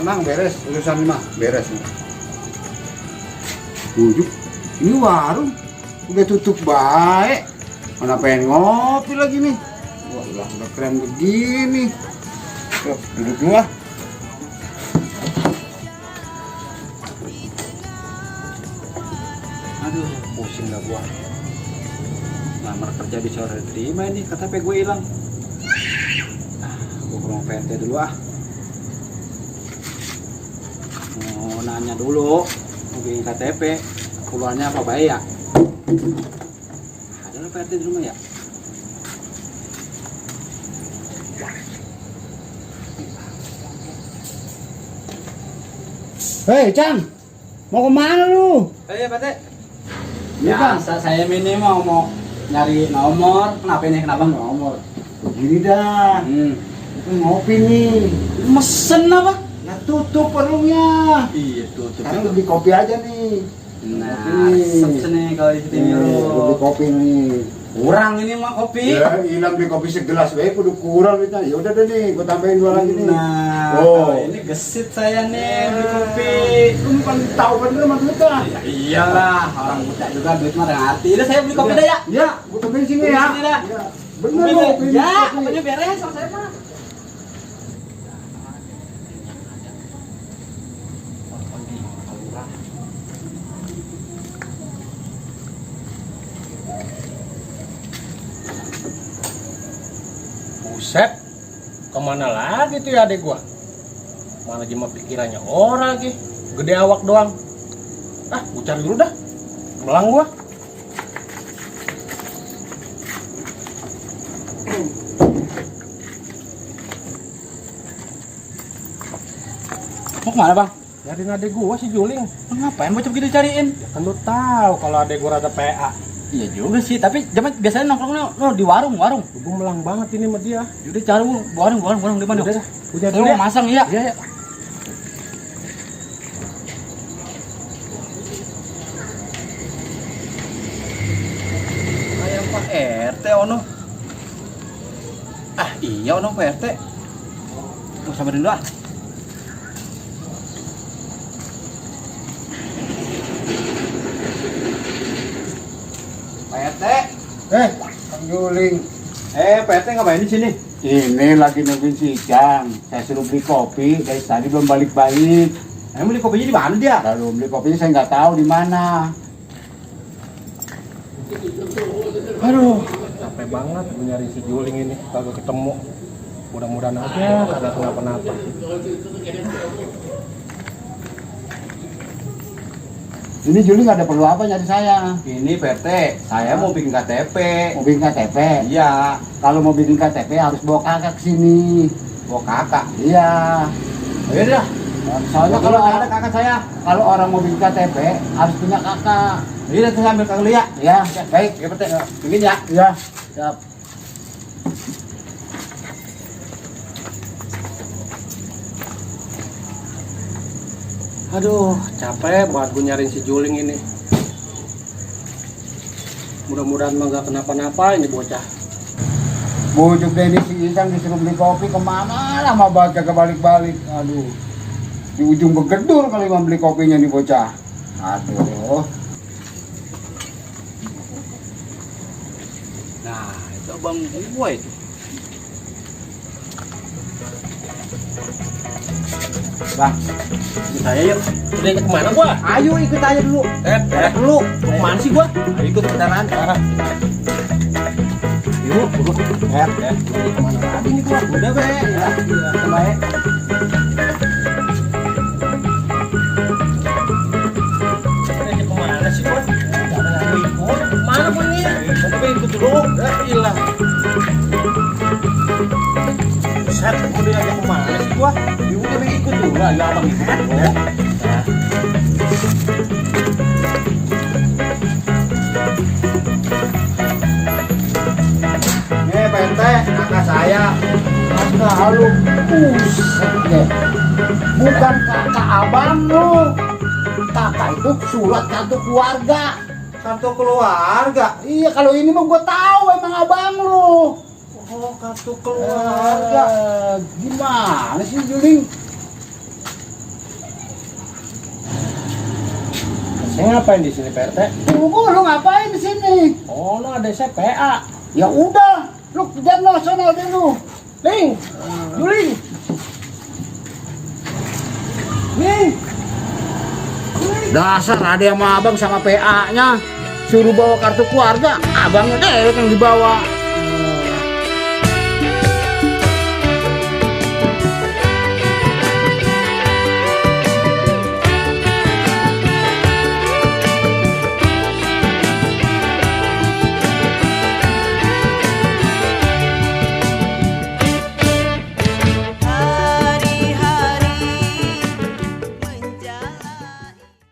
tenang, beres urusan mah, beres. Bujuk, ini warung udah tutup baik. Mana pengen ngopi lagi nih? Wah, udah keren begini. Yuk, duduk dulu lah. Aduh, pusing dah gua. Lamar kerja di sore terima ini, KTP gue hilang. Gue ke ruang PRT dulu ah. Mau nanya dulu, mau bikin KTP, keluarnya apa baik ya? Ada lah PRT di rumah ya? Hei, Cang, mau kemana lu? Iya, Pak Teh. Ya, Saya ini mau nyari nomor. Kenapa ini? Kenapa nggak nomor? Begini dah. Ngopi nih. Mesen apa? Nah, tutup warungnya. Iya, tutup. Sekarang beli kopi aja nih. Nah, sep nih kalau di sini. Beli kopi nih. Kurang ini mah kopi. Ya, hilang beli kopi segelas, kudu kurang kita. Ya udah deh nih, gua tambahin 2 lagi nih. Nah, Oh. ini gesit saya nih beli kopi. Lu kan tahu kan lu sama duit lah. Ya iyalah, orang muda juga duit mah ada hati. Udah saya beli kopi dah ya. Ya, gua tambahin sini ya. Sini dah. Ya. Bener loh. Ya, kopinya beres sama saya mah. Buset, kemana lagi tuh ya adek gua? Mana cuma pikirannya orang lagi, gede awak doang. Ah, gua cari dulu dah, melang gua. Mau kemana bang? Nyariin adek gua si Juling. Ngapain bocah begitu cariin? Ya kan lu tahu kalau adek gua rada PA. Iya juga sih, tapi biasanya nongkrongnya di warung. Gua melang banget ini sama dia. Udah cari warung di mana? Udah dah, udah Saya mau masang ya. Iya, ya. Kayak Pak RT ono. Ah iya ono Pak RT. Mau sabarin dulu ah. Pak RT. Kang Juling. Pak RT ngapain di sini? Ini lagi nungguin si Ijang. Saya suruh beli kopi, dari tadi belum balik-balik. Emang beli kopinya di mana dia? Lalu beli kopinya saya nggak tahu di mana. Aduh, capek banget gua nyari si Juling ini, kagak ketemu. Mudah-mudahan aja kagak kenapa-napa. Ini Juling ada perlu apa nyari saya? Ini Pak RT, saya mau bikin KTP. Mau bikin KTP? Iya, Kalau mau bikin KTP harus bawa kakak ke sini. bawa kakak. Iya. Ayo dah. Soalnya Kalau kalau ada kakak saya. kalau orang mau bikin KTP harus punya kakak. Iya, saya ambil kakak dulu ya. Ya, baik. Ya Pak RT, bikin ya. Ya, siap. Aduh, capek buat gue nyariin si Juling ini. Mudah-mudahan mah gak kenapa-napa ini bocah. Bujuk deh ini si Isang disuruh beli kopi kemana lama banget kagak balik-balik. Aduh, di ujung Begedur kali mau beli kopinya nih bocah. Aduh. Nah, itu abang gua itu. Bang, Saya yuk. Udah kemana gua? Ayo ikut aja dulu. Dulu. Mau kemana sih gua? Ikut kendaraan. Yuk, kemana lagi nih gua? Udah be. Ya, baik. Kemana sih gua? Mau ikut? Mana gua nih? Tapi ikut dulu. Hilang. Set, gua diajak kemana sih gua? Ya udah be ikut dulu. Ya abang ikut dulu. nih Pak RT, kakak saya. Kakak halu. Buset deh. Bukan kakak abang lu. Kakak itu surat kartu keluarga. Kartu keluarga. Iya, kalau ini mah gua tahu emang abang lu. Oh, kartu keluarga. Gimana sih Juling? Saya ngapain di sini Pak RT? Tunggu, lu ngapain di sini? Oh, no ada CPA. Ya udah, lu kejar no sono dulu. Ling, Juling. Ning. Dasar ada sama abang sama PA-nya. Suruh bawa kartu keluarga, abangnya deh yang dibawa.